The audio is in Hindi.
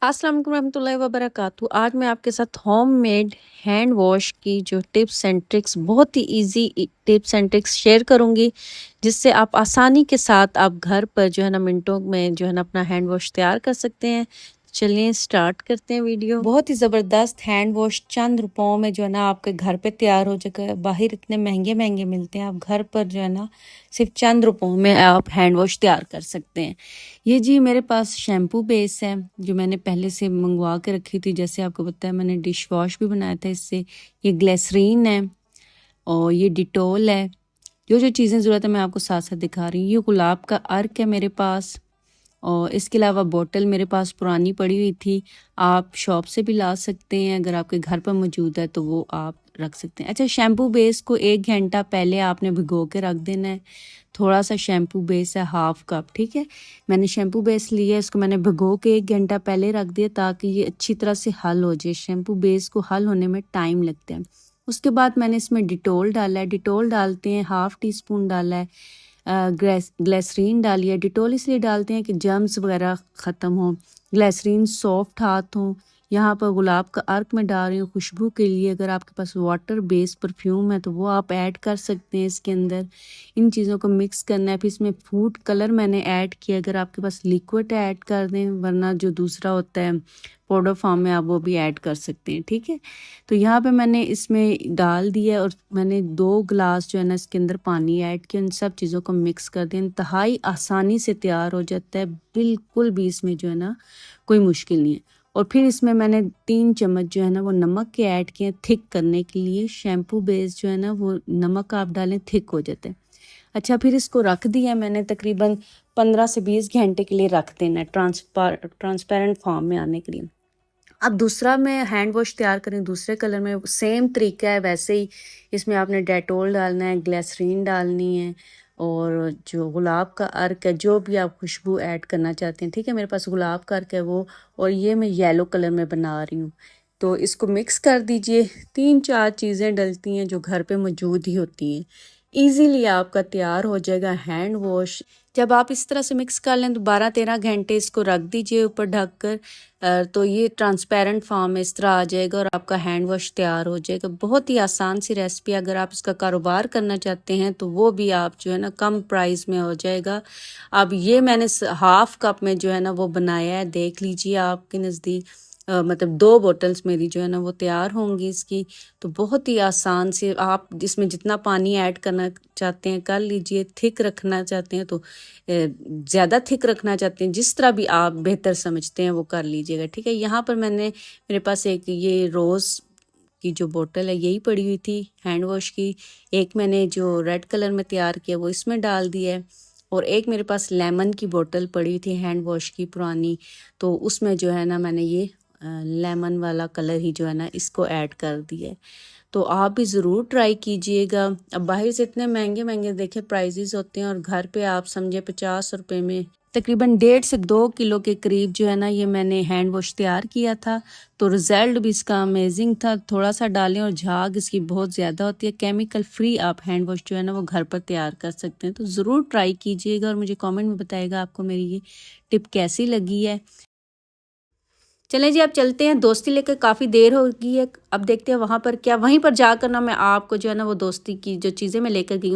अस्सलाम वालेकुम रहमतुल्लाहि व बरकातहू। आज मैं आपके साथ होममेड हैंड वॉश की जो टिप्स एंड ट्रिक्स, बहुत ही easy tips and tricks share करूंगी, जिससे आप आसानी के साथ आप घर पर जो है ना मिनटों में जो है ना अपना हैंड वॉश तैयार कर सकते हैं। चलिए स्टार्ट करते हैं वीडियो। बहुत ही ज़बरदस्त हैंड वॉश चंद रुपयों में जो है ना आपके घर पे तैयार हो जाएगा। बाहर इतने महंगे महंगे मिलते हैं, आप घर पर जो है ना सिर्फ चंद रुपयों में आप हैंड वॉश तैयार कर सकते हैं। ये जी मेरे पास शैम्पू बेस है जो मैंने पहले से मंगवा के रखी थी। जैसे आपको पता है मैंने डिश वॉश भी बनाया था इससे। ये ग्लिसरीन है और ये डिटोल है। जो जो चीज़ें ज़रूरत है मैं आपको साथ साथ दिखा रही हूँ। ये गुलाब का अर्क है मेरे पास, और इसके अलावा बोतल मेरे पास पुरानी पड़ी हुई थी। आप शॉप से भी ला सकते हैं, अगर आपके घर पर मौजूद है तो वो आप रख सकते हैं। अच्छा, शैम्पू बेस को 1 घंटा पहले आपने भिगो के रख देना है। थोड़ा सा शैम्पू बेस है, हाफ कप, ठीक है। मैंने शैम्पू बेस लिया, इसको मैंने भिगो के 1 घंटा पहले रख दिया ताकि ये अच्छी तरह से हल हो जाए। शैम्पू बेस को हल होने में टाइम लगता है। उसके बाद मैंने इसमें डिटोल डाला है। डिटोल डालते हैं, ½ टीस्पून डाला है। ग्लिसरीन डालिए। डिटोल इसलिए डालते हैं कि जर्म्स वगैरह ख़त्म हो। ग्लिसरीन सॉफ्ट हाथ हो। यहाँ पर गुलाब का अर्क में डाल रही हूँ खुशबू के लिए। अगर आपके पास वाटर बेस्ड परफ्यूम है तो वो आप ऐड कर सकते हैं इसके अंदर। इन चीज़ों को मिक्स करना है। फिर इसमें फूड कलर मैंने ऐड किया। अगर आपके पास लिक्विड ऐड कर दें, वरना जो दूसरा होता है पाउडर फॉर्म में, आप वो भी ऐड कर सकते हैं, ठीक है। तो यहाँ पे मैंने इसमें डाल दिया और मैंने 2 गिलास जो है ना इसके अंदर पानी ऐड किया। इन सब चीज़ों को मिक्स कर दिया। इंतहाई आसानी से तैयार हो जाता है, बिल्कुल भी इसमें जो है ना कोई मुश्किल नहीं है। और फिर इसमें मैंने 3 चम्मच जो है ना वो नमक के ऐड किए थिक करने के लिए। शैम्पू बेस जो है ना वो नमक आप डालें थिक हो जाता है। अच्छा, फिर इसको रख दिया मैंने तकरीबन 15 से 20 घंटे के लिए रख देना है ट्रांसपेरेंट फॉर्म में आने के लिए। अब दूसरा मैं हैंड वॉश तैयार करें दूसरे कलर में, सेम तरीका है वैसे ही। इसमें आपने डेटोल डालना है, ग्लिसरीन डालनी है, और जो गुलाब का अर्क है, जो भी आप खुशबू ऐड करना चाहते हैं, ठीक है। मेरे पास गुलाब का अर्क है वो, और ये मैं येलो कलर में बना रही हूँ। तो इसको मिक्स कर दीजिए। 3-4 चीज़ें डलती हैं जो घर पे मौजूद ही होती हैं। ईज़िली आपका तैयार हो जाएगा हैंड वॉश। जब आप इस तरह से मिक्स कर लें तो 12-13 घंटे इसको रख दीजिए ऊपर ढक कर। तो ये ट्रांसपेरेंट फॉर्म में इस तरह आ जाएगा और आपका हैंड वॉश तैयार हो जाएगा। बहुत ही आसान सी रेसिपी। अगर आप इसका कारोबार करना चाहते हैं तो वो भी आप जो है ना कम प्राइस में हो जाएगा। अब ये मैंने ½ कप में जो है ना वो बनाया है, देख लीजिए आपके नज़दीक। मतलब 2 बोतल्स मेरी जो है ना वो तैयार होंगी इसकी। तो बहुत ही आसान से आप इसमें जितना पानी ऐड करना चाहते हैं कर लीजिए। थिक रखना चाहते हैं तो ज़्यादा थिक रखना चाहते हैं, जिस तरह भी आप बेहतर समझते हैं वो कर लीजिएगा, ठीक है। यहाँ पर मेरे पास एक ये रोज़ की जो बोतल है यही पड़ी हुई थी हैंड वॉश की। एक मैंने जो रेड कलर में तैयार किया वो इसमें डाल दिया है, और एक मेरे पास लेमन की बोतल पड़ी हुई थी हैंड वॉश की पुरानी। तो उसमें जो है ना मैंने ये लेमन वाला कलर ही जो है ना इसको ऐड कर दिया है। तो आप भी ज़रूर ट्राई कीजिएगा। अब बाहर से इतने महंगे महंगे देखे प्राइजेस होते हैं, और घर पे आप समझे 50 रुपये में तकरीबन 1.5 से 2 किलो के करीब जो है ना ये मैंने हैंड वॉश तैयार किया था। तो रिज़ल्ट भी इसका अमेजिंग था। थोड़ा सा डालें और झाग इसकी बहुत ज़्यादा होती है। केमिकल फ्री आप हैंड वॉश जो है ना वो घर पर तैयार कर सकते हैं। तो ज़रूर ट्राई कीजिएगा और मुझे कमेंट में बताइएगा आपको मेरी ये टिप कैसी लगी है। चलें जी, अब चलते हैं। दोस्ती लेकर काफ़ी देर हो गई है, अब देखते हैं वहाँ पर क्या, वहीं पर जाकर ना मैं आपको जो है ना वो दोस्ती की जो चीज़ें मैं लेकर गई हूँ